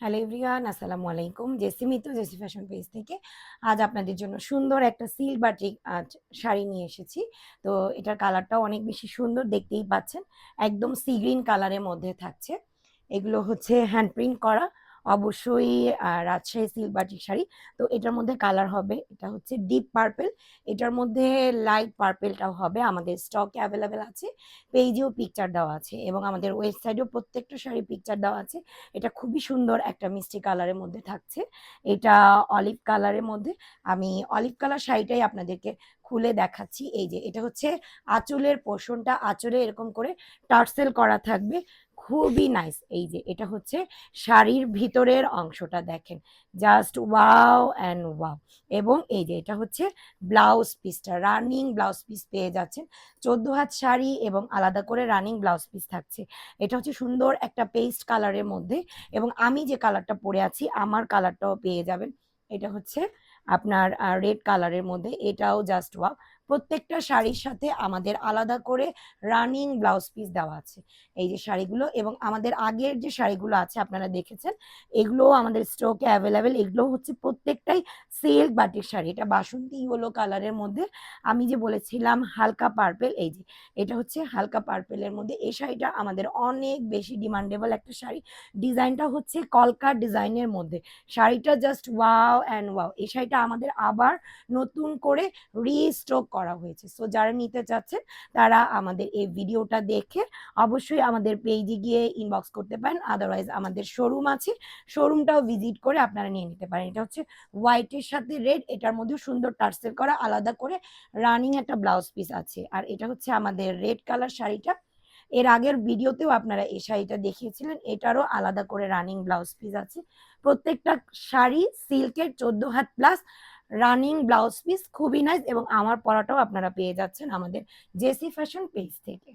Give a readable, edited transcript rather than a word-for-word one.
Hello everyone, আসসালামু আলাইকুম। Jessy Mitu, Jessy fashion page থেকে আজ আপনাদের জন্য সুন্দর একটা সিল্ক বাটিক শাড়ি নিয়ে এসেছি। তো এটার কালারটাও অনেক বেশি সুন্দর, দেখতেই পাচ্ছেন। একদম সি গ্রিন কালারের মধ্যে থাকছে। এগুলো হচ্ছে হ্যান্ড প্রিন্ট করা, অবশ্যই রাজশাহী সিল্ক বাটিক শাড়ি। তো এটার মধ্যে কালার হবে, এটা হচ্ছে ডিপ পার্পেল, এটার মধ্যে লাইট পার্পেলটাও হবে। আমাদের স্টকে অ্যাভেলেবেল আছে, পেজেও পিকচার দেওয়া আছে এবং আমাদের ওয়েবসাইটেও প্রত্যেকটা শাড়ি পিকচার দেওয়া আছে। এটা খুবই সুন্দর একটা মিষ্টি কালারের মধ্যে থাকছে। এটা অলিভ কালারের মধ্যে। আমি অলিভ কালার শাড়িটাই আপনাদেরকে খুলে দেখাচ্ছি। এই যে এটা হচ্ছে আঁচলের পোর্শনটা, আঁচলে এরকম করে টার্সেল করা থাকবে, খুবই নাইস। এই যে এটা হচ্ছে শাড়ির ভিতরের অংশটা, দেখেন জাস্ট ওয়াও অ্যান্ড ওয়াও। এবং এই যে এটা হচ্ছে ব্লাউজ পিসটা, রানিং ব্লাউজ পিস পেয়ে যাচ্ছেন। 14 হাত শাড়ি এবং আলাদা করে রানিং ব্লাউজ পিস থাকছে। এটা হচ্ছে সুন্দর একটা পেস্ট কালারের মধ্যে এবং আমি যে কালারটা পরে আছি আমার কালারটাও পেয়ে যাবেন। এটা হচ্ছে আপনার রেড কালারের মধ্যে, এটাও জাস্ট ওয়াও। প্রত্যেকটা শাড়ির সাথে আমাদের আলাদা করে রানিং ব্লাউজ পিস দেওয়া আছে। এই যে শাড়িগুলো এবং আমাদের আগের যে শাড়িগুলো আছে আপনারা দেখেছেন, এগুলোও আমাদের স্টকে অ্যাভেলেবেল। এগুলো হচ্ছে প্রত্যেকটাই সিল্ক বাটিক শাড়ি। এটা বাসন্তী ইয়েলো কালারের মধ্যে, আমি যে বলেছিলাম হালকা পার্পেল, এই যে এটা হচ্ছে হালকা পার্পেলের মধ্যে। এই শাড়িটা আমাদের অনেক বেশি ডিমান্ডেবল একটা শাড়ি। ডিজাইনটা হচ্ছে কলকা ডিজাইনের মধ্যে। শাড়িটা জাস্ট ওয়াও অ্যান্ড ওয়াও। এই শাড়িটা আমাদের আবার নতুন করে রিস্টক করা হয়েছে। সো যারা নিতে চাচ্ছেন তারা আমাদের এই ভিডিওটা দেখে অবশ্যই আমাদের পেজে গিয়ে ইনবক্স করতে পারেন, আদারওয়াইজ আমাদের শোরুম আছে, শোরুমটাও ভিজিট করে আপনারা নিয়ে নিতে পারেন। এটা হচ্ছে হোয়াইটের সাথে রেড, এটার মধ্যে সুন্দর টার্সেল করা আলাদা করে রানিং একটা ব্লাউজ পিস আছে। আর এটা হচ্ছে আমাদের রেড কালার শাড়িটা। এর আগের ভিডিওতেও আপনারা এই শাড়িটা দেখিয়েছিলেন, এটারও আলাদা করে রানিং ব্লাউজ পিস আছে। প্রত্যেকটা শাড়ি সিল্কের 14 had plus running blouse piece, খুবই নাইস। এবং আমার পরাটাও আপনারা পেয়ে যাচ্ছেন আমাদের জেসি ফ্যাশন পেজ থেকে।